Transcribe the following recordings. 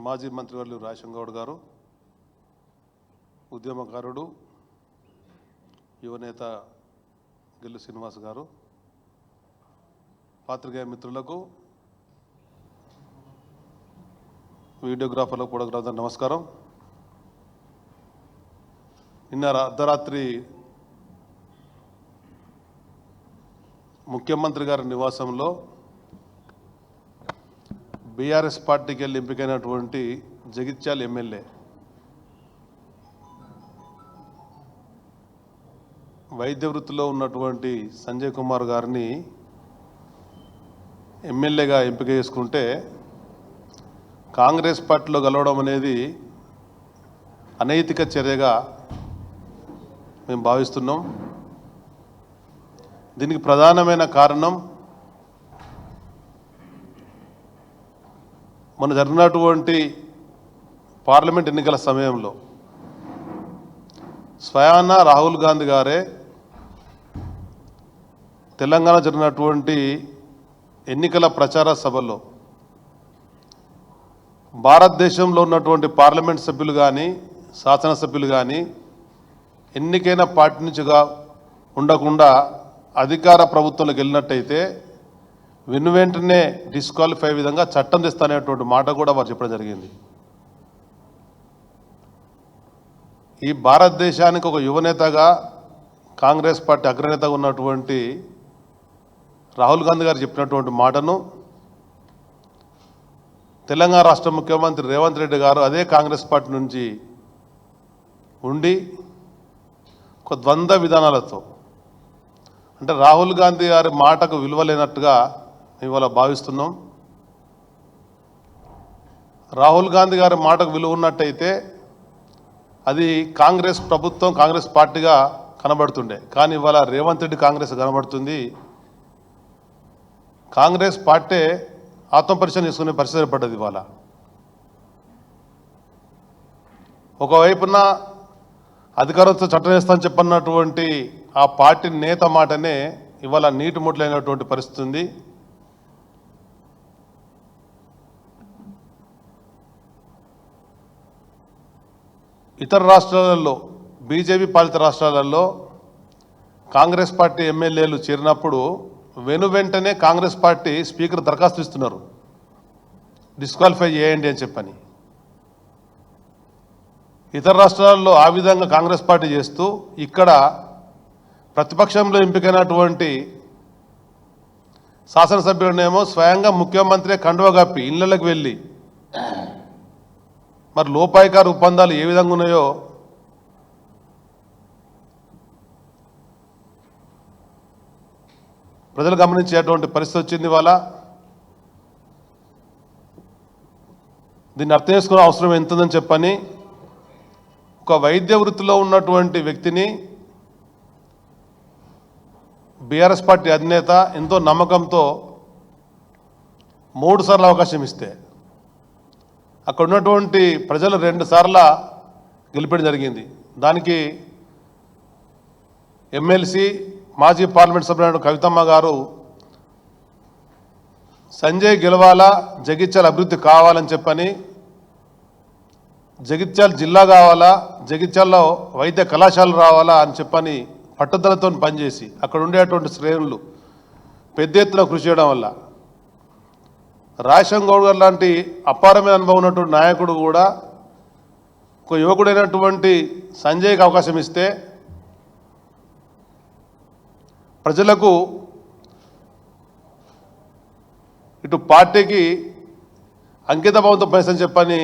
మాజీ మంత్రివర్యులు రాజశేఖర్ గారు, ఉద్యమకారుడు యువనేత గిల్లు శ్రీనివాస్ గారు, పాత్రికేయ మిత్రులకు, వీడియోగ్రాఫర్లకు, ఫోటోగ్రాఫర్లకు నమస్కారం. నిన్న అర్ధరాత్రి ముఖ్యమంత్రి గారి నివాసంలో బీఆర్ఎస్ పార్టీకి వెళ్ళి ఎంపికైనటువంటి జగిత్యాల ఎమ్మెల్యే వైద్య వృత్తిలో ఉన్నటువంటి సంజయ్ కుమార్ గారిని ఎమ్మెల్యేగా ఎంపిక చేసుకుంటే కాంగ్రెస్ పార్టీలో కలవడం అనేది అనైతిక చర్యగా మేము భావిస్తున్నాం. దీనికి ప్రధానమైన కారణం మన జరిగినటువంటి పార్లమెంట్ ఎన్నికల సమయంలో స్వయాన రాహుల్ గాంధీ గారే తెలంగాణ జరిగినటువంటి ఎన్నికల ప్రచార సభలో భారతదేశంలో ఉన్నటువంటి పార్లమెంట్ సభ్యులు కానీ శాసనసభ్యులు కానీ ఎన్నికైన పార్టీ నుంచిగా ఉండకుండా అధికార ప్రభుత్వంలోకి వెళ్ళినట్టయితే వెంటనే డిస్క్వాలిఫై విధంగా చట్టం తెస్తానేటువంటి మాట కూడా వారు చెప్పడం జరిగింది. ఈ భారతదేశానికి ఒక యువనేతగా కాంగ్రెస్ పార్టీ అగ్రనేతగా ఉన్నటువంటి రాహుల్ గాంధీ గారు చెప్పినటువంటి మాటను తెలంగాణ రాష్ట్ర ముఖ్యమంత్రి రేవంత్ రెడ్డి గారు అదే కాంగ్రెస్ పార్టీ నుంచి ఉండి ఒక ద్వంద్వ విధానాలతో, అంటే రాహుల్ గాంధీ గారి మాటకు విలువ లేనట్టుగా ఇవాళ భావిస్తున్నాం. రాహుల్ గాంధీ గారి మాటకు విలువ ఉన్నట్టయితే అది కాంగ్రెస్ ప్రభుత్వం, కాంగ్రెస్ పార్టీగా కనబడుతుండే. కానీ ఇవాళ రేవంత్ రెడ్డి కాంగ్రెస్ కనబడుతుంది. కాంగ్రెస్ పార్టీ ఆత్మపరిశీలన చేసుకునే పరిస్థితి ఏర్పడ్డది. ఇవాళ ఒకవైపున అధికారంతో చట్టం వేస్తామని చెప్పన్నటువంటి ఆ పార్టీ నేత మాటనే ఇవాళ నీటి ముట్లైనటువంటి పరిస్థితి ఉంది. ఇతర రాష్ట్రాలలో, బీజేపీ పాలిత రాష్ట్రాలలో కాంగ్రెస్ పార్టీ ఎమ్మెల్యేలు చేరినప్పుడు వెంటనే కాంగ్రెస్ పార్టీ స్పీకర్ దరఖాస్తు ఇస్తున్నారు, డిస్క్వాలిఫై చేయండి అని చెప్పని. ఇతర రాష్ట్రాల్లో ఆ విధంగా కాంగ్రెస్ పార్టీ చేస్తూ ఇక్కడ ప్రతిపక్షంలో ఎంపికైనటువంటి శాసనసభ్యులనేమో స్వయంగా ముఖ్యమంత్రి కండువా కప్పి ఇళ్లలోకి వెళ్ళి మరి లోపాయికారు ఒప్పందాలు ఏ విధంగా ఉన్నాయో ప్రజలు గమనించేటువంటి పరిస్థితి వచ్చింది. ఇవాళ దీన్ని అర్థం చేసుకునే అవసరం ఎంతుందని చెప్పని ఒక వైద్య వృత్తిలో ఉన్నటువంటి వ్యక్తిని బీఆర్ఎస్ పార్టీ అధినేత ఎంతో నమ్మకంతో 3 సార్లు అవకాశం ఇస్తే అక్కడ ఉన్నటువంటి ప్రజలు 2 సార్లు గెలిపడం జరిగింది. దానికి ఎమ్మెల్సీ మాజీ పార్లమెంట్ సభ్యుడు కవితమ్మ గారు సంజయ్ గెలవాలా, జగిత్యాల అభివృద్ధి కావాలని చెప్పని, జగిత్యాల జిల్లా కావాలా, జగిత్యాలలో వైద్య కళాశాల రావాలా అని చెప్పని పట్టుదలతో పనిచేసి అక్కడ ఉండేటువంటి శ్రేణులు పెద్ద ఎత్తున కృషి చేయడం వల్ల రాజశేఖర్ గారు లాంటి అపారమైన అనుభవం ఉన్నటువంటి నాయకుడు కూడా ఒక యువకుడైనటువంటి సంజయ్కి అవకాశం ఇస్తే ప్రజలకు ఇటు పార్టీకి అంకిత భావంతో పనిచేసని చెప్పని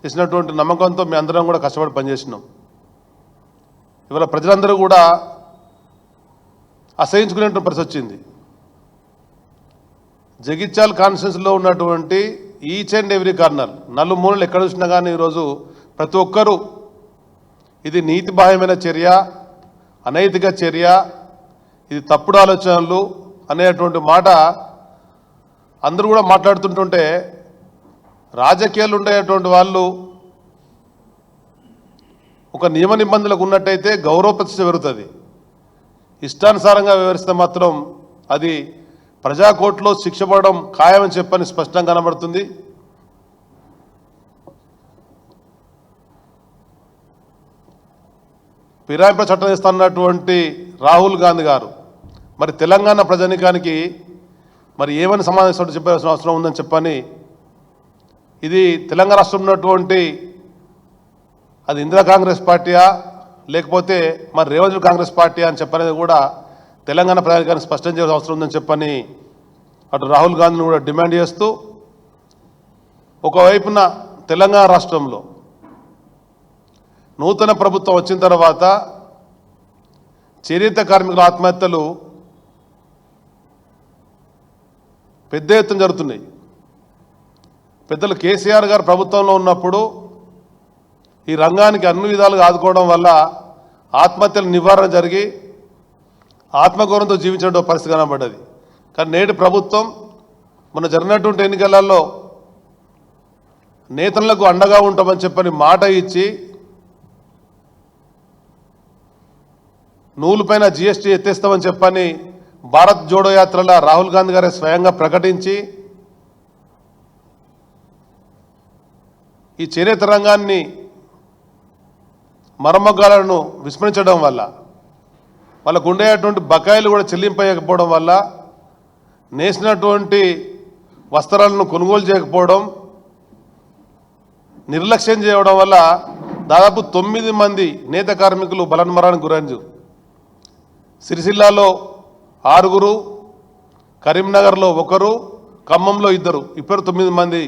చేసినటువంటి నమ్మకంతో మీ అందరం కూడా కష్టపడి పనిచేసినాం. ఇవాళ ప్రజలందరూ కూడా అసహించుకునేటువంటి పరిస్థితి వచ్చింది. జగిత్యాల కాన్స్టిట్యున్సీలో ఉన్నటువంటి ఈచ్ అండ్ ఎవ్రీ కార్నర్, నలుమూలలు ఎక్కడ చూసినా కానీ ఈరోజు ప్రతి ఒక్కరూ ఇది నీతిబాహ్యమైన చర్య, అనైతిక చర్య, ఇది తప్పుడు ఆలోచనలు అనేటువంటి మాట అందరూ కూడా మాట్లాడుతుంటుంటే రాజకీయాలు ఉండేటువంటి వాళ్ళు ఒక నియమ నిబంధనలకు ఉన్నట్టయితే గౌరవ ప్రతిష్ట పెరుగుతుంది. ఇష్టానుసారంగా వివరిస్తే మాత్రం అది ప్రజాకోర్టులో శిక్ష పడడం ఖాయమని చెప్పని స్పష్టంగా కనబడుతుంది. ఫిరాయింపుల చట్టం ఇస్తున్నటువంటి రాహుల్ గాంధీ గారు మరి తెలంగాణ ప్రజానికానికి మరి ఏమని సమాధానం చెప్పాల్సిన అవసరం ఉందని చెప్పని, ఇది తెలంగాణ రాష్ట్రంలో ఉన్నటువంటి అది ఇందిరా కాంగ్రెస్ పార్టీయా లేకపోతే మరి రేవంత్ కాంగ్రెస్ పార్టీ అని చెప్పనేది కూడా తెలంగాణ ప్రజానికానికి స్పష్టం చేయాల్సిన అవసరం ఉందని చెప్పని అటు రాహుల్ గాంధీని కూడా డిమాండ్ చేస్తూ, ఒకవైపున తెలంగాణ రాష్ట్రంలో నూతన ప్రభుత్వం వచ్చిన తర్వాత చేనేత కార్మికుల ఆత్మహత్యలు పెద్ద ఎత్తున జరుగుతున్నాయి. పెద్దలు కేసీఆర్ గారు ప్రభుత్వంలో ఉన్నప్పుడు ఈ రంగానికి అన్ని విధాలుగా ఆదుకోవడం వల్ల ఆత్మహత్యల నివారణ జరిగి ఆత్మగౌరవంతో జీవించడం పరిస్థితి కనబడ్డది. కానీ నేటి ప్రభుత్వం మొన్న జరిగినటువంటి ఎన్నికలలో నేతలకు అండగా ఉంటామని చెప్పని మాట ఇచ్చి నూలుపైన జీఎస్టీ ఎత్తేస్తామని చెప్పని భారత్ జోడో యాత్రలో రాహుల్ గాంధీ గారే స్వయంగా ప్రకటించి ఈ చేనేత రంగాన్ని మరమ్మగాలను విస్మరించడం వల్ల వాళ్ళకు ఉండేటువంటి బకాయిలు కూడా చెల్లింపకపోవడం వల్ల నేసినటువంటి వస్త్రాలను కొనుగోలు చేయకపోవడం, నిర్లక్ష్యం చేయడం వల్ల దాదాపు 9 మంది నేత కార్మికులు బలన్మరానికి గురైంది. సిరిసిల్లాలో 6, కరీంనగర్లో 1, ఖమ్మంలో 2, ఇప్పుడు 9 మంది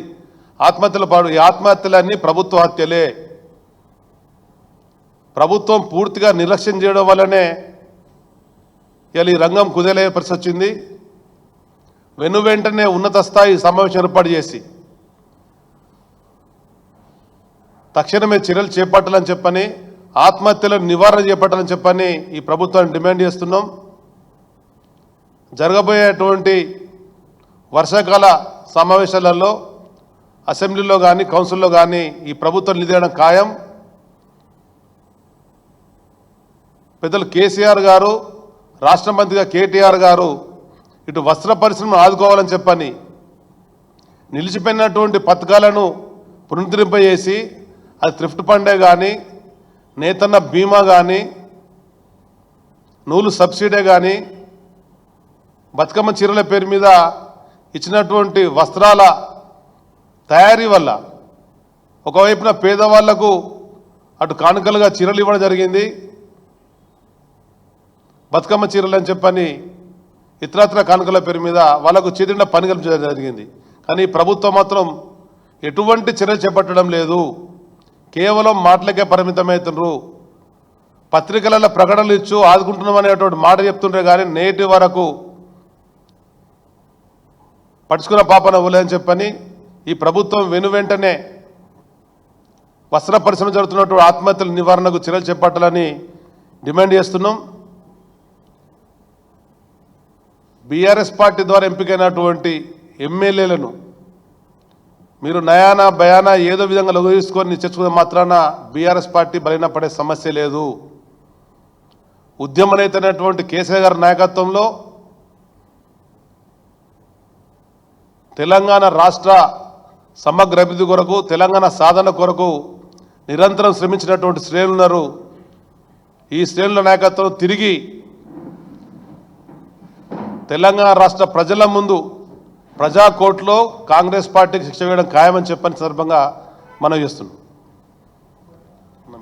ఆత్మహత్యల పాడు. ఈ ఆత్మహత్యలన్నీ ప్రభుత్వ హత్యలే. ప్రభుత్వం పూర్తిగా నిర్లక్ష్యం చేయడం వల్లనే ఇలా ఈ రంగం కుదేలే పరిస్థితి వచ్చింది. వెంటనే ఉన్నత స్థాయి సమావేశం ఏర్పాటు చేసి తక్షణమే చర్యలు చేపట్టాలని చెప్పని, ఆత్మహత్యలను నివారణ చేపట్టాలని చెప్పని ఈ ప్రభుత్వాన్ని డిమాండ్ చేస్తున్నాం. జరగబోయేటువంటి వర్షాకాల సమావేశాలలో అసెంబ్లీలో కానీ కౌన్సిల్లో కానీ ఈ ప్రభుత్వం నిలదీయడం ఖాయం. పెద్దలు కేసీఆర్ గారు, రాష్ట్ర మంత్రిగా కేటీఆర్ గారు ఇటు వస్త్ర పరిశ్రమను ఆదుకోవాలని చెప్పని నిలిచిపోయినటువంటి పథకాలను పునరుద్ధరింపజేసి అది థ్రిఫ్ట్ ఫండే కానీ, నేతన్న బీమా కానీ, నూలు సబ్సిడీ కానీ, బతుకమ్మ చీరల పేరు మీద ఇచ్చినటువంటి వస్త్రాల తయారీ వల్ల ఒకవైపున పేదవాళ్లకు అటు కానుకలుగా చీరలు ఇవ్వడం జరిగింది. బతుకమ్మ చీరలు అని చెప్పని ఇతరత్ర కానుకల పేరు మీద వాళ్ళకు చేతిండా పని కల్పించడం జరిగింది. కానీ ప్రభుత్వం మాత్రం ఎటువంటి చర్యలు చేపట్టడం లేదు. కేవలం మాటలకే పరిమితమవుతున్నారు. పత్రికలలో ప్రకటనలు ఇచ్చు ఆదుకుంటున్నాం అనేటువంటి మాట చెప్తుంటే కానీ నేటి వరకు పడుచుకున్న పాపన ఇవ్వలేదని చెప్పని ఈ ప్రభుత్వం వెంటనే వస్త్ర పరిశ్రమ జరుగుతున్నటువంటి ఆత్మహత్యల నివారణకు చర్యలు చేపట్టాలని డిమాండ్ చేస్తున్నాం. బీఆర్ఎస్ పార్టీ ద్వారా ఎంపికైనటువంటి ఎమ్మెల్యేలను మీరు నయానా భయానా ఏదో విధంగా లఘు తీసుకొని చర్చుకునే మాత్రాన బీఆర్ఎస్ పార్టీ బలహీనపడే సమస్య లేదు. ఉద్యమ నేత అయినటువంటి కేసీఆర్ గారి నాయకత్వంలో తెలంగాణ రాష్ట్ర సమగ్ర అభివృద్ధి కొరకు, తెలంగాణ సాధన కొరకు నిరంతరం శ్రమించినటువంటి శ్రేణులు ఉన్నారు. ఈ శ్రేణుల నాయకత్వం తిరిగి తెలంగాణ రాష్ట్ర ప్రజల ముందు ప్రజా కోర్టులో కాంగ్రెస్ పార్టీకి శిక్ష వేయడం ఖాయమని చెప్పని సందర్భంగా మనం చేస్తున్నాం.